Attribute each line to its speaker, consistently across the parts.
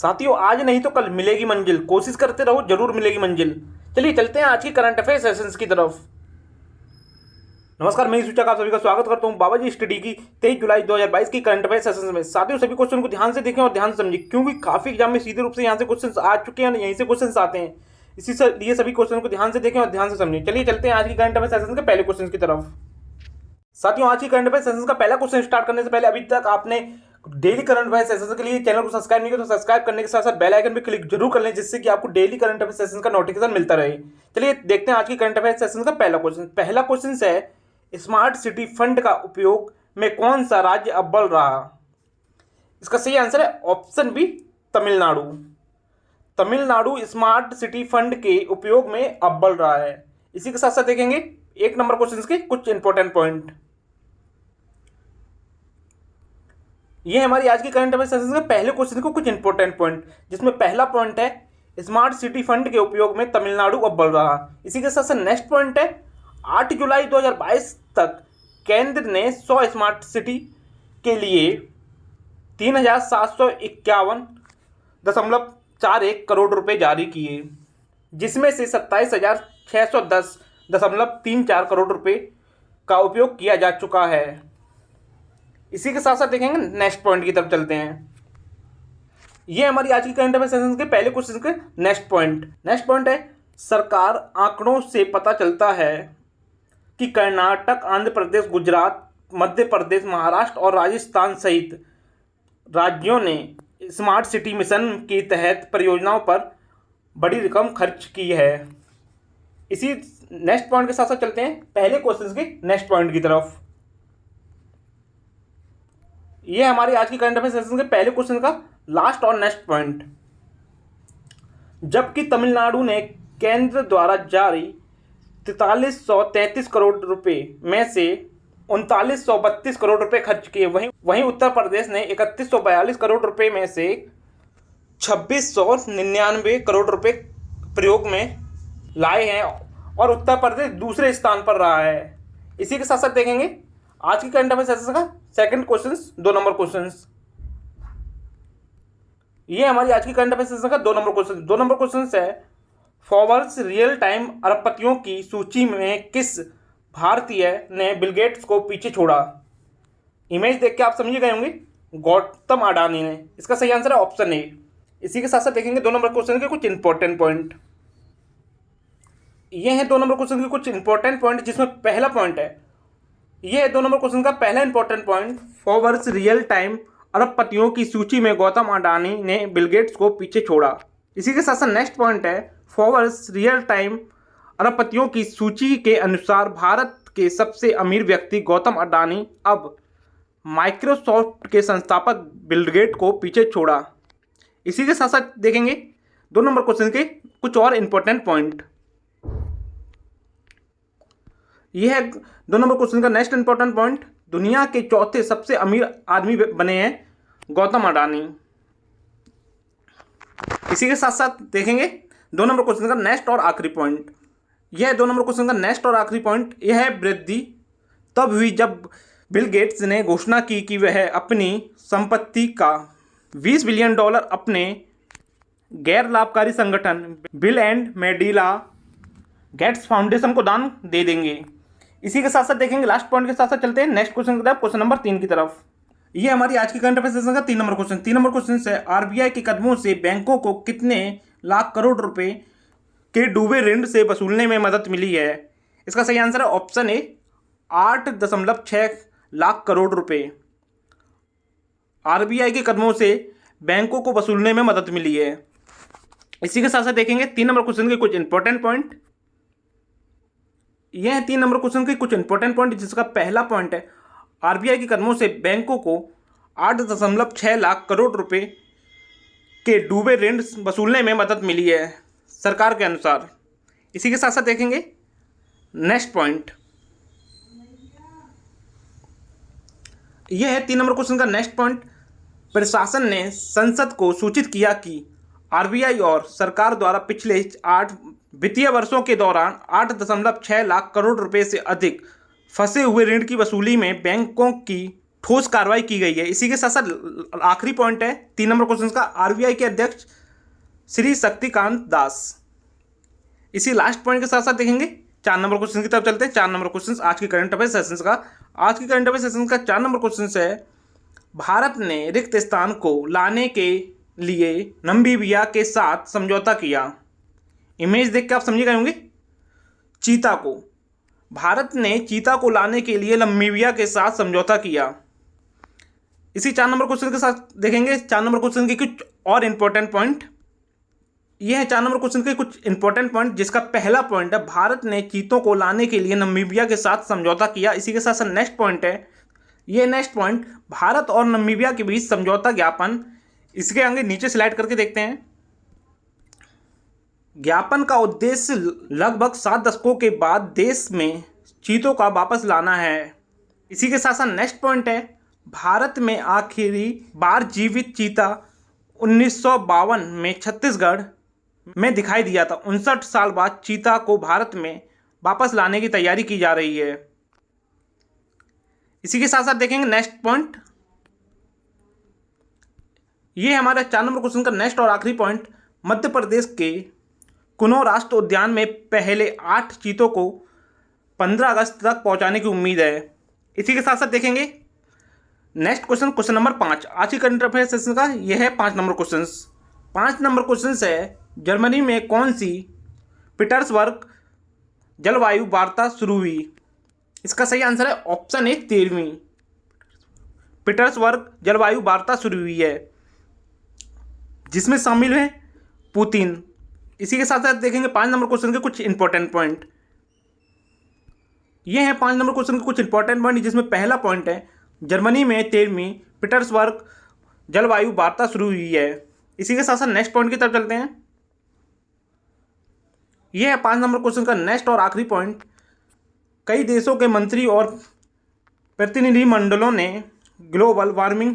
Speaker 1: साथियों, आज नहीं तो कल मिलेगी मंजिल, कोशिश करते रहो, जरूर मिलेगी मंजिल। चलिए चलते हैं आज की करंट अफेयर सेशंस की तरफ। नमस्कार, मैं ही सूचक आप सभी का स्वागत करता हूं बाबा जी स्टडी की 23 जुलाई 2022 की करंट अफेयर सेशंस में। साथियों, सभी क्वेश्चन को ध्यान से देखें और ध्यान से समझें, क्योंकि काफी एग्जाम में सीधे रूप से यहाँ से क्वेश्चन आ चुके हैं, यहीं से क्वेश्चन आते हैं। इसी से लिए सभी क्वेश्चन को ध्यान से देखें और ध्यान से समझें। चलिए चलते हैं आज की करंट अफेयर सेशंस के पहले क्वेश्चन की तरफ। साथियों, आज की करंट अफेयर सेशंस का पहला क्वेश्चन स्टार्ट करने से पहले अभी तक आपने डेली करंट अफेयर सेशंस के लिए चैनल को सब्सक्राइब नहीं किया तो सब्सक्राइब करने के साथ साथ बेल आइकन पे क्लिक जरूर कर लें, जिससे कि आपको डेली करंट अफेयर सेशंस का नोटिफिकेशन मिलता रहे। चलिए देखते हैं आज की करंट अफेयर सेशंस का पहला क्वेश्चन। पहला क्वेश्चन है, स्मार्ट सिटी फंड का उपयोग में कौन सा राज्य अव्वल रहा? इसका सही आंसर है option B, Tamil Nadu. Tamil Nadu smart city fund के उपयोग में अव्वल रहा है। इसी के साथ साथ देखेंगे एक नंबर क्वेश्चन के कुछ इंपॉर्टेंट पॉइंट। ये हमारी आज की करंट अफेयर सेशन के पहले क्वेश्चन को कुछ इंपॉर्टेंट पॉइंट, जिसमें पहला पॉइंट है स्मार्ट सिटी फंड के उपयोग में तमिलनाडु अव्वल रहा। इसी के साथ साथ नेक्स्ट पॉइंट है 8 जुलाई 2022 तक केंद्र ने 100 स्मार्ट सिटी के लिए 3751.41 करोड़ रुपए जारी किए, जिसमें से 27,610.34 करोड़ रुपए का उपयोग किया जा चुका है। इसी के साथ साथ देखेंगे नेक्स्ट पॉइंट की तरफ चलते हैं। ये हमारी आज की करंट अफेयर सेशन के पहले क्वेश्चन के नेक्स्ट पॉइंट है, सरकार आंकड़ों से पता चलता है कि कर्नाटक, आंध्र प्रदेश, गुजरात, मध्य प्रदेश, महाराष्ट्र और राजस्थान सहित राज्यों ने स्मार्ट सिटी मिशन के तहत परियोजनाओं पर बड़ी रकम खर्च की है। इसी नेक्स्ट पॉइंट के साथ साथ चलते हैं पहले क्वेश्चन के नेक्स्ट पॉइंट की तरफ। ये हमारी आज की करंट अफेयर सेशन के पहले क्वेश्चन का लास्ट और नेक्स्ट पॉइंट। जबकि तमिलनाडु ने केंद्र द्वारा जारी 4333 करोड़ रुपए में से 3932 करोड़ रुपए खर्च किए, वहीं उत्तर प्रदेश ने 3142 करोड़ रुपए में से 2699 करोड़ रुपए प्रयोग में लाए हैं और उत्तर प्रदेश दूसरे स्थान पर रहा है। इसी के साथ साथ देखेंगे आज की करंट अफेयर सेशन का सेकंड क्वेश्चन, 2 नंबर क्वेश्चन। ये हमारी आज की करंट अफेयर सेशन का 2 नंबर क्वेश्चन है, फॉर्ब्स रियल टाइम अरबपतियों की सूची में किस भारतीय ने बिल गेट्स को पीछे छोड़ा? इमेज देख के आप समझ गए होंगे, गौतम अडानी ने। इसका सही आंसर है ऑप्शन ए। इसी के साथ साथ देखेंगे 2 नंबर क्वेश्चन के कुछ इंपॉर्टेंट पॉइंट। ये हैं 2 नंबर क्वेश्चन के कुछ इंपॉर्टेंट पॉइंट, जिसमें पहला पॉइंट है, यह है 2 नंबर क्वेश्चन का पहला important point, Forbes real time अरबपतियों की सूची में गौतम अडानी ने बिल गेट्स को पीछे छोड़ा। इसी के साथ साथ नेक्स्ट पॉइंट है, फॉर्ब्स रियल टाइम अरबपतियों की सूची के अनुसार भारत के सबसे अमीर व्यक्ति गौतम अडानी अब माइक्रोसॉफ्ट के संस्थापक बिल गेट्स को पीछे छोड़ा। इसी के साथ साथ देखेंगे 2 नंबर क्वेश्चन के कुछ और इंपॉर्टेंट पॉइंट। यह है 2 नंबर क्वेश्चन का नेक्स्ट इंपॉर्टेंट पॉइंट, दुनिया के चौथे सबसे अमीर आदमी बने हैं गौतम अडानी। इसी के साथ साथ देखेंगे 2 नंबर क्वेश्चन का नेक्स्ट और आखिरी पॉइंट। यह है 2 नंबर क्वेश्चन का नेक्स्ट और आखिरी पॉइंट। यह है वृद्धि तब हुई जब बिल गेट्स ने घोषणा की कि वह अपनी संपत्ति का $20 बिलियन अपने गैर लाभकारी संगठन bill and Melinda Gates foundation को दान दे देंगे। इसी के साथ साथ देखेंगे लास्ट पॉइंट के साथ साथ चलते हैं नेक्स्ट क्वेश्चन की तरफ, क्वेश्चन नंबर 3 की तरफ। ये हमारी आज की करंट अफेयर सेशन का 3 नंबर क्वेश्चन है, आरबीआई के कदमों से बैंकों को कितने लाख करोड़ रुपए के डूबे ऋण से वसूलने में मदद मिली है? इसका सही आंसर है ऑप्शन ए, 8.6 लाख करोड़ रुपए आरबीआई के कदमों से बैंकों को वसूलने में मदद मिली है। इसी के साथ साथ देखेंगे 3 नंबर क्वेश्चन के कुछ इंपॉर्टेंट पॉइंट। यह है 3 नंबर क्वेश्चन के कुछ इंपॉर्टेंट पॉइंट, जिसका पहला पॉइंट है, आरबीआई के कदमों से बैंकों को 8.6 लाख करोड़ रुपए के डूबे ऋण वसूलने में मदद मिली है सरकार के अनुसार। इसी के साथ साथ देखेंगे नेक्स्ट पॉइंट। यह है 3 नंबर क्वेश्चन का नेक्स्ट पॉइंट, प्रशासन ने संसद को सूचित किया कि आरबीआई और सरकार द्वारा पिछले 8 वित्तीय वर्षों के दौरान 8.6 लाख करोड़ रुपए से अधिक फंसे हुए ऋण की वसूली में बैंकों की ठोस कार्रवाई की गई है। इसी के साथ साथ आखिरी पॉइंट है 3 नंबर क्वेश्चन का, आरबीआई के अध्यक्ष श्री शक्तिकांत दास। इसी लास्ट पॉइंट के साथ साथ देखेंगे 4 नंबर क्वेश्चन की तरफ चलते हैं। 4 नंबर क्वेश्चन आज के करंट अफेयर सेशंस का। आज की करंट अफेयर सेशन का 4 नंबर क्वेश्चन है, भारत ने रिक्त स्थान को लाने के लिए नमीबिया के साथ समझौता किया। इमेज देख के आप समझ गए होंगे। चीता को, भारत ने चीता को लाने के लिए नमीबिया के साथ समझौता किया। इसी 4 नंबर क्वेश्चन के साथ देखेंगे 4 नंबर क्वेश्चन के कुछ और इंपॉर्टेंट पॉइंट। यह है 4 नंबर क्वेश्चन के कुछ इंपॉर्टेंट पॉइंट, जिसका पहला पॉइंट है भारत ने चीतों को लाने के लिए नमीबिया के साथ समझौता किया। इसी के साथ साथ नेक्स्ट पॉइंट है, यह नेक्स्ट पॉइंट भारत और नमीबिया के बीच समझौता ज्ञापन। इसके आगे नीचे स्लाइड करके देखते हैं। ज्ञापन का उद्देश्य लगभग 7 दशकों के बाद देश में चीतों का वापस लाना है। इसी के साथ साथ नेक्स्ट पॉइंट है, भारत में आखिरी बार जीवित चीता 1952 में छत्तीसगढ़ में दिखाई दिया था। 59 साल बाद चीता को भारत में वापस लाने की तैयारी की जा रही है। इसी के साथ साथ देखेंगे नेक्स्ट पॉइंट, ये हमारा 4 नंबर क्वेश्चन का नेक्स्ट और आखिरी पॉइंट, मध्य प्रदेश के कुनो राष्ट्रीय उद्यान में पहले 8 चीतों को 15 अगस्त तक पहुंचाने की उम्मीद है। इसी के साथ साथ देखेंगे नेक्स्ट क्वेश्चन, क्वेश्चन नंबर 5 आज की करंट अफेयर सेशन का। यह है 5 नंबर क्वेश्चन। 5 नंबर क्वेश्चन है, जर्मनी में कौन सी पीटर्सबर्ग जलवायु वार्ता शुरू हुई? इसका सही आंसर है ऑप्शन ए 13वीं पीटर्सबर्ग जलवायु वार्ता शुरू हुई है, जिसमें शामिल है पुतिन। इसी के साथ साथ देखेंगे 5 नंबर क्वेश्चन के कुछ इंपॉर्टेंट पॉइंट। ये हैं 5 नंबर क्वेश्चन के कुछ इंपॉर्टेंट पॉइंट, जिसमें पहला पॉइंट है, जर्मनी में 13वीं पीटर्सबर्ग जलवायु वार्ता शुरू हुई है। इसी के साथ साथ नेक्स्ट पॉइंट की तरफ चलते हैं। यह है 5 नंबर क्वेश्चन का नेक्स्ट और आखिरी पॉइंट, कई देशों के मंत्री और प्रतिनिधिमंडलों ने ग्लोबल वार्मिंग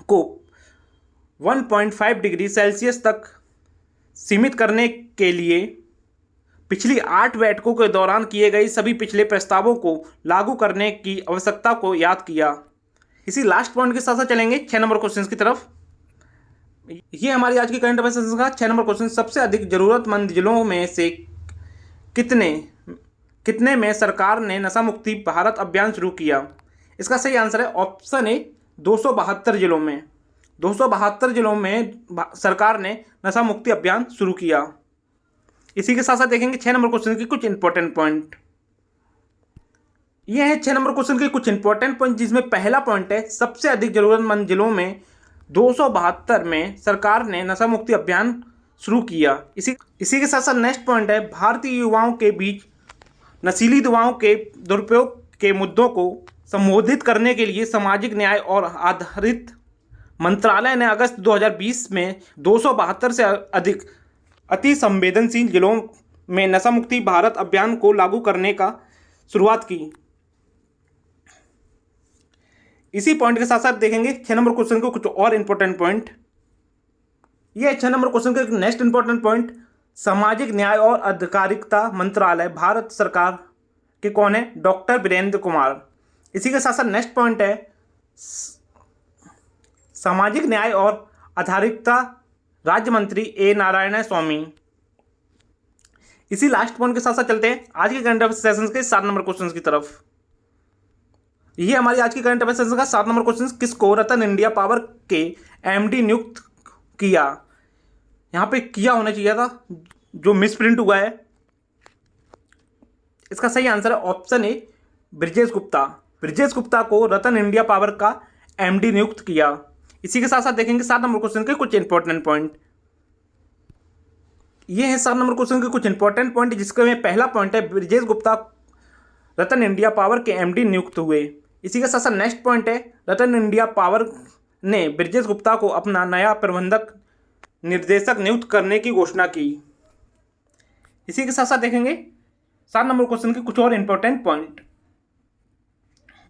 Speaker 1: को 1.5 डिग्री सेल्सियस तक सीमित करने के लिए पिछली 8 बैठकों के दौरान किए गए सभी पिछले प्रस्तावों को लागू करने की आवश्यकता को याद किया। इसी लास्ट पॉइंट के साथ साथ चलेंगे 6 नंबर क्वेश्चन की तरफ। ये हमारी आज की करंट अफेयर्स का 6 नंबर क्वेश्चन, सबसे अधिक जरूरतमंद जिलों में से कितने में सरकार ने नशा मुक्ति भारत अभियान शुरू किया? इसका सही आंसर है ऑप्शन ए 272 जिलों में। 272 जिलों में सरकार ने नशा मुक्ति अभियान शुरू किया। इसी के साथ साथ देखेंगे 6 नंबर क्वेश्चन के कुछ इंपॉर्टेंट पॉइंट। ये है 6 नंबर क्वेश्चन के कुछ इंपॉर्टेंट पॉइंट, जिसमें पहला पॉइंट है, सबसे अधिक जरूरतमंद जिलों में 272 में सरकार ने नशा मुक्ति अभियान शुरू किया। इसी के साथ साथ नेक्स्ट पॉइंट है, भारतीय युवाओं के बीच नशीली दवाओं के दुरुपयोग के मुद्दों को संबोधित करने के लिए सामाजिक न्याय और आधारित मंत्रालय ने अगस्त 2020 में 272 से अधिक अति संवेदनशील जिलों में नशा मुक्ति भारत अभियान को लागू करने का शुरुआत की। इसी पॉइंट के साथ साथ देखेंगे 6 नंबर क्वेश्चन को कुछ और इंपॉर्टेंट पॉइंट। यह 6 नंबर क्वेश्चन का नेक्स्ट इंपॉर्टेंट पॉइंट, सामाजिक न्याय और अधिकारिता मंत्रालय भारत सरकार के कौन है? डॉक्टर वीरेंद्र कुमार। इसी के साथ साथ नेक्स्ट पॉइंट है, सामाजिक न्याय और आधारिकता राज्य मंत्री ए नारायण स्वामी। इसी लास्ट पॉइंट के साथ साथ चलते हैं आज के करंट अफेयर सेशंस के 7 नंबर क्वेश्चंस की तरफ। ये हमारी आज की करंट अफेयर सेशन का 7 नंबर क्वेश्चन, किसको रतन इंडिया पावर के एमडी नियुक्त किया? यहाँ पे किया होना चाहिए था, जो मिसप्रिंट हुआ है। इसका सही आंसर है ऑप्शन ए ब्रिजेश गुप्ता। ब्रिजेश गुप्ता को रतन इंडिया पावर का एमडी नियुक्त किया। इसी के साथ साथ देखेंगे 7 नंबर क्वेश्चन के कुछ इंपॉर्टेंट पॉइंट। ये है 7 नंबर क्वेश्चन के कुछ इंपॉर्टेंट पॉइंट, जिसके में पहला पॉइंट है, ब्रिजेश गुप्ता रतन इंडिया पावर के एमडी नियुक्त हुए। इसी के साथ साथ नेक्स्ट पॉइंट है, रतन इंडिया पावर ने ब्रिजेश गुप्ता को अपना नया प्रबंधक निर्देशक नियुक्त करने की घोषणा की। इसी के साथ साथ देखेंगे 7 नंबर क्वेश्चन के कुछ और इंपॉर्टेंट पॉइंट।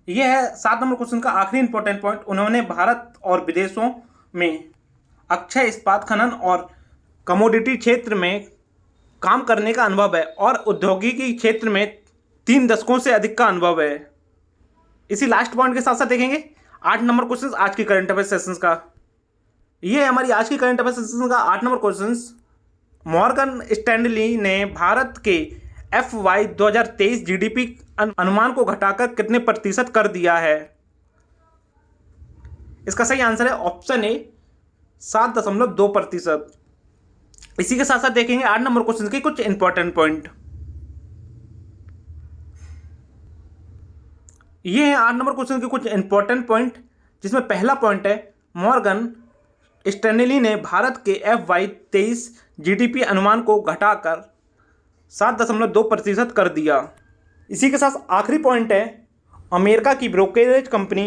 Speaker 1: यह है 7 नंबर क्वेश्चन का आखिरी इंपॉर्टेंट पॉइंट, उन्होंने भारत और विदेशों में अक्षय इस्पात खनन और कमोडिटी क्षेत्र में काम करने का अनुभव है और औद्योगिकी क्षेत्र में 3 दशकों से अधिक का अनुभव है। इसी लास्ट पॉइंट के साथ साथ देखेंगे 8 नंबर क्वेश्चन आज की करंट अफेयर सेशंस का। ये है हमारी आज की करंट अफेयर सेशन का 8 नंबर क्वेश्चन। मॉर्गन स्टैनली ने भारत के FY 2023 GDP अनुमान को घटाकर कितने प्रतिशत कर दिया है? इसका सही आंसर है ऑप्शन ए 7.2%। इसी के साथ साथ देखेंगे 8 नंबर क्वेश्चन के कुछ इंपॉर्टेंट पॉइंट। ये है 8 नंबर क्वेश्चन के कुछ इंपॉर्टेंट पॉइंट, जिसमें पहला पॉइंट है मॉर्गन स्टैनली ने भारत के FY 2023 GDP अनुमान को घटाकर 7.2% कर दिया। इसी के साथ आखिरी पॉइंट है अमेरिका की ब्रोकरेज कंपनी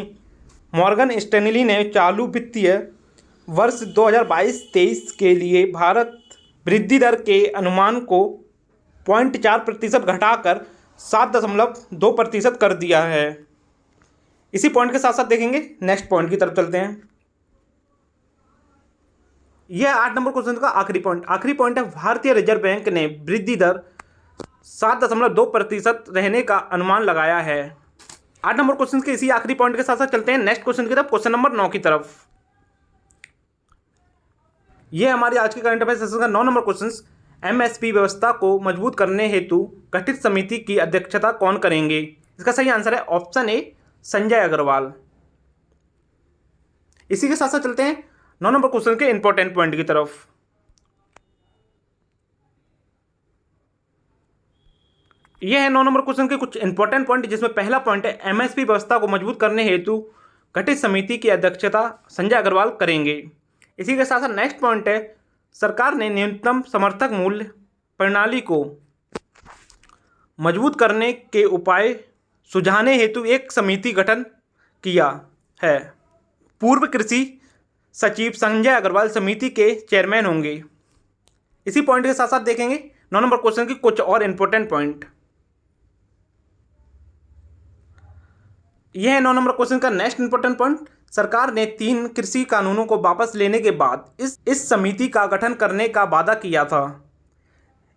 Speaker 1: मॉर्गन स्टैनली ने चालू वित्तीय वर्ष 2022-23 के लिए भारत वृद्धि दर के अनुमान को 0.4% घटाकर 7.2% कर दिया है। इसी पॉइंट के साथ साथ देखेंगे नेक्स्ट पॉइंट की तरफ चलते हैं। यह 8 नंबर क्वेश्चन का आखिरी पॉइंट है भारतीय रिजर्व बैंक ने वृद्धि दर 7.2% रहने का अनुमान लगाया है। 8 नंबर क्वेश्चन के इसी आखिरी पॉइंट के साथ साथ चलते हैं नेक्स्ट क्वेश्चन की तरफ, क्वेश्चन नंबर 9 की तरफ। यह हमारी आज की करंट अफेयर सेशन का 9 नंबर क्वेश्चन। MSP व्यवस्था को मजबूत करने हेतु गठित समिति की अध्यक्षता कौन करेंगे? इसका सही आंसर है ऑप्शन ए संजय अग्रवाल। इसी के साथ साथ चलते हैं 9 नंबर क्वेश्चन के इंपॉर्टेंट पॉइंट की तरफ। यह है 9 नंबर क्वेश्चन के कुछ इंपॉर्टेंट पॉइंट, जिसमें पहला पॉइंट है MSP व्यवस्था को मजबूत करने हेतु गठित समिति की अध्यक्षता संजय अग्रवाल करेंगे। इसी के साथ साथ नेक्स्ट पॉइंट है सरकार ने न्यूनतम समर्थक मूल्य प्रणाली को मजबूत करने के उपाय सुझाने हेतु एक समिति गठन किया है। पूर्व कृषि सचिव संजय अग्रवाल समिति के चेयरमैन होंगे। इसी पॉइंट के साथ साथ देखेंगे 9 नंबर क्वेश्चन की कुछ और इंपॉर्टेंट पॉइंट। यह है 9 नंबर क्वेश्चन का नेक्स्ट इंपॉर्टेंट पॉइंट। सरकार ने 3 कृषि कानूनों को वापस लेने के बाद इस समिति का गठन करने का वादा किया था।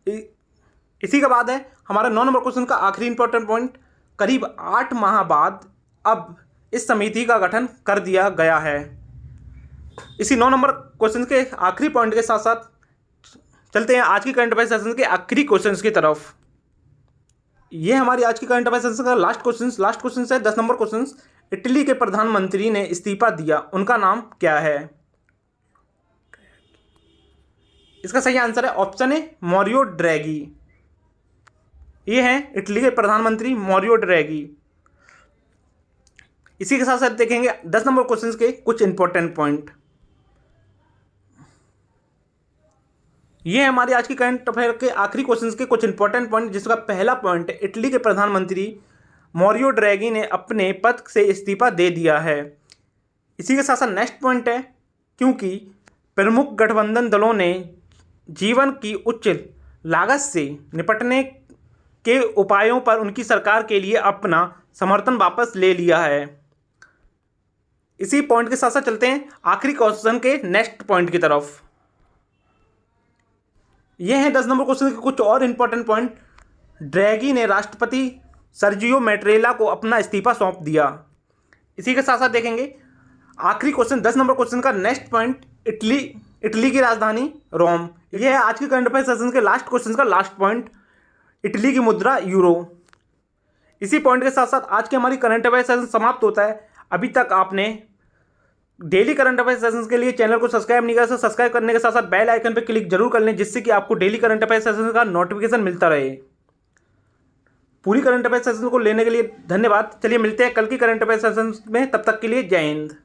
Speaker 1: इसी के बाद है हमारा 9 नंबर क्वेश्चन का आखिरी इंपॉर्टेंट पॉइंट। करीब 8 माह बाद अब इस समिति का गठन कर दिया गया है। इसी 9 नंबर क्वेश्चन के आखिरी पॉइंट के साथ साथ चलते हैं आज की करंट अफेयर सेशन के आखिरी क्वेश्चन की तरफ। यह हमारी आज की करंट अफेयर सेशन का लास्ट क्वेश्चन है 10 नंबर क्वेश्चन। इटली के प्रधानमंत्री ने इस्तीफा दिया, उनका नाम क्या है? इसका सही आंसर है ऑप्शन ए मारियो ड्रैगी। ये है इटली के प्रधानमंत्री मारियो ड्रैगी। इसी के साथ साथ देखेंगे 10 नंबर क्वेश्चन के कुछ इंपॉर्टेंट पॉइंट। ये है हमारी आज की करंट अफेयर के आखिरी क्वेश्चन के कुछ इंपॉर्टेंट पॉइंट, जिसका पहला पॉइंट है इटली के प्रधानमंत्री मारियो ड्रैगी ने अपने पद से इस्तीफा दे दिया है। इसी के साथ साथ नेक्स्ट पॉइंट है क्योंकि प्रमुख गठबंधन दलों ने जीवन की उच्च लागत से निपटने के उपायों पर उनकी सरकार के लिए अपना समर्थन वापस ले लिया है। इसी पॉइंट के साथ साथ चलते हैं आखिरी क्वेश्चन के नेक्स्ट पॉइंट की तरफ। यह है 10 नंबर क्वेश्चन के कुछ और इंपॉर्टेंट पॉइंट। ड्रैगी ने राष्ट्रपति सर्जियो मैट्रेला को अपना इस्तीफा सौंप दिया। इसी के साथ साथ देखेंगे आखिरी क्वेश्चन 10 नंबर क्वेश्चन का नेक्स्ट पॉइंट। इटली की राजधानी रोम। यह है आज की करंट अफेयर सेशन के लास्ट क्वेश्चन का लास्ट पॉइंट। इटली की मुद्रा यूरो। इसी पॉइंट के साथ साथ आज की हमारी करंट अफेयर सेशन समाप्त होता है। अभी तक आपने डेली करंट अफेयर सेशंस के लिए चैनल को सब्सक्राइब नहीं किया तो सब्सक्राइब करने के साथ साथ बेल आइकन पर क्लिक जरूर कर लें, जिससे कि आपको डेली करंट अफेयर सेशन का नोटिफिकेशन मिलता रहे। पूरी करंट अफेयर सेशन को लेने के लिए धन्यवाद। चलिए मिलते हैं कल की करंट अफेयर सेशन में, तब तक के लिए जय हिंद।